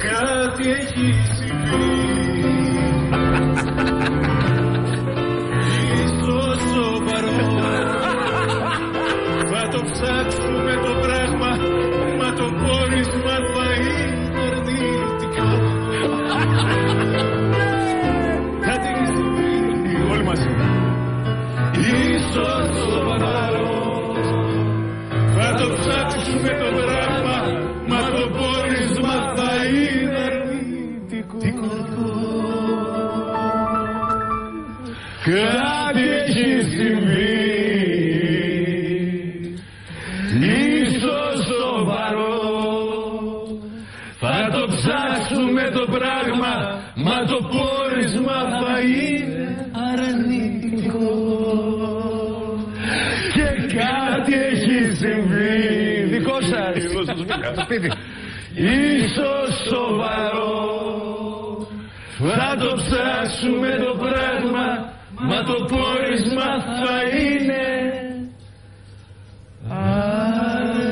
κάτι έχει συμβεί. Ίσως σοβαρό. Θα το ψάξουμε το πράγμα, μα το πόρισμα θα είναι αρνητικό. Κάτι έχει συμβεί. Όλοι μαζί. Ίσως σοβαρό. Θα το ψάξουμε το πράγμα, μα το πόρισμα θα είναι αρνητικό. Κάτι έχει συμβεί. Ίσως σοβαρό. Θα το ψάξουμε το πράγμα, μα το πόρισμα θα είναι αρνητικό. Και κάτι έχει συμβεί. Δικό σας. Το σπίτι. Ίσως σοβαρό. Θα το ψάξουμε το πράγμα, μα το πόρισμα θα είναι αρνητικό.